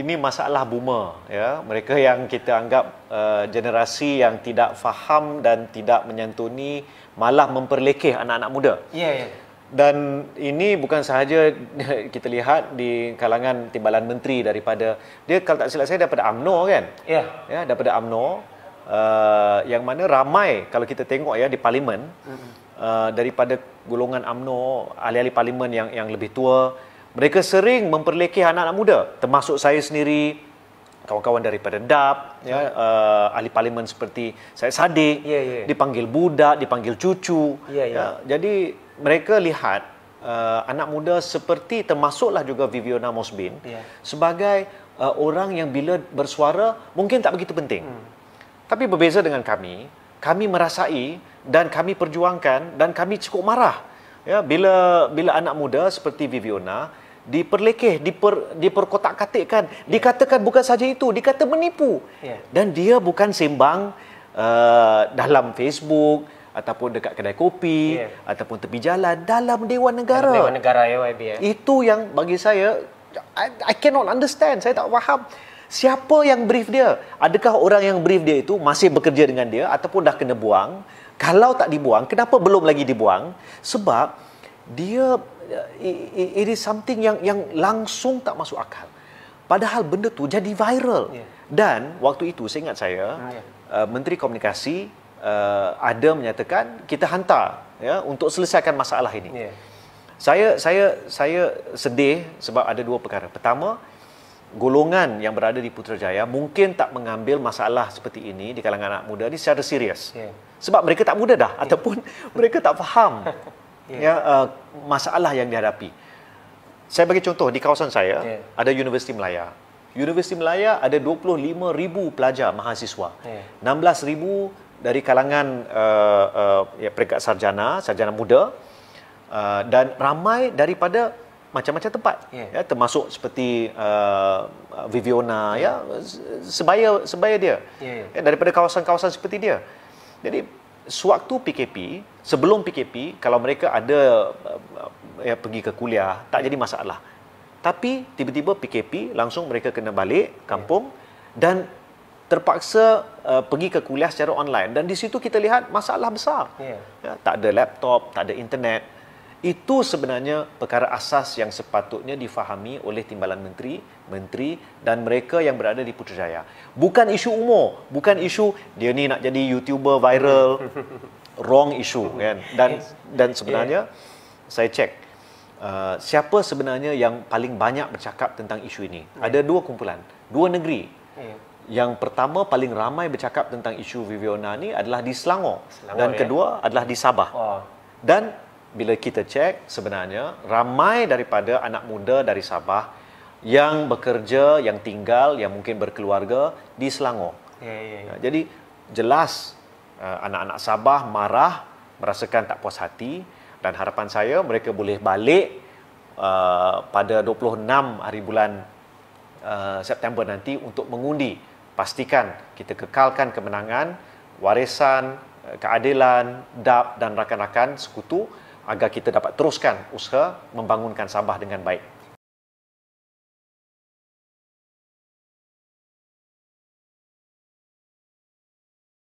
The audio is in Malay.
ini masalah boomer, ya. Mereka yang kita anggap generasi yang tidak faham dan tidak menyantuni, malah memperlekeh anak-anak muda. Dan ini bukan sahaja kita lihat di kalangan timbalan menteri daripada, dia kalau tak silap saya daripada UMNO kan? Ya, daripada UMNO, yang mana ramai kalau kita tengok ya di parlimen, daripada golongan UMNO, ahli-ahli parlimen yang lebih tua, mereka sering memperlekeh anak-anak muda, termasuk saya sendiri, kawan-kawan daripada DAP, ya, ahli parlimen seperti Syed Saddiq, dipanggil budak, dipanggil cucu. Ya, jadi mereka lihat anak muda seperti, termasuklah juga Viviana Mosbin, sebagai orang yang bila bersuara mungkin tak begitu penting. Tapi berbeza dengan kami merasai dan kami perjuangkan dan kami cukup marah. Ya, bila anak muda seperti Viviana diperlekeh, diperkotak-katikkan, dikatakan bukan saja itu, dikata menipu. Dan dia bukan sembang dalam Facebook ataupun dekat kedai kopi ataupun tepi jalan, dalam Dewan Negara. Dewan Negara YB. Itu yang bagi saya, I cannot understand. Saya tak faham siapa yang brief dia. Adakah orang yang brief dia itu masih bekerja dengan dia ataupun dah kena buang? Kalau tak dibuang, kenapa belum lagi dibuang? Sebab dia, it is something yang langsung tak masuk akal. Padahal benda tu jadi viral. Dan waktu itu saya ingat Menteri Komunikasi ada menyatakan kita hantar, ya, untuk selesaikan masalah ini. Saya sedih sebab ada dua perkara. Pertama, golongan yang berada di Putrajaya mungkin tak mengambil masalah seperti ini di kalangan anak muda ni secara serius. Sebab mereka tak muda dah, ataupun mereka tak faham masalah yang dihadapi. Saya bagi contoh, di kawasan saya ada Universiti Melaya. Universiti Melaya ada 25,000 pelajar mahasiswa. 16,000 dari kalangan peringkat sarjana muda, dan ramai daripada macam-macam tempat, ya, termasuk seperti Viviana, ya, sebaya dia, ya, daripada kawasan-kawasan seperti dia. Jadi sewaktu PKP, sebelum PKP, kalau mereka ada pergi ke kuliah, tak jadi masalah. Tapi tiba-tiba PKP, langsung mereka kena balik kampung dan terpaksa pergi ke kuliah secara online. Dan di situ kita lihat masalah besar. Ya, tak ada laptop, tak ada internet. Itu sebenarnya perkara asas yang sepatutnya difahami oleh timbalan menteri dan mereka yang berada di Putrajaya. Bukan isu umur, bukan isu dia ni nak jadi YouTuber viral, wrong issue, kan. Dan sebenarnya saya cek siapa sebenarnya yang paling banyak bercakap tentang isu ini. Ada dua kumpulan, dua negeri. Yang pertama paling ramai bercakap tentang isu Viviana ni adalah di Selangor, dan kedua adalah di Sabah. Dan bila kita cek, sebenarnya ramai daripada anak muda dari Sabah yang bekerja, yang tinggal, yang mungkin berkeluarga di Selangor. Jadi jelas anak-anak Sabah marah, merasakan tak puas hati, dan harapan saya mereka boleh balik pada 26 hari bulan September nanti untuk mengundi. Pastikan kita kekalkan kemenangan, warisan, keadilan, DAP dan rakan-rakan sekutu, agar kita dapat teruskan usaha membangunkan Sabah dengan baik.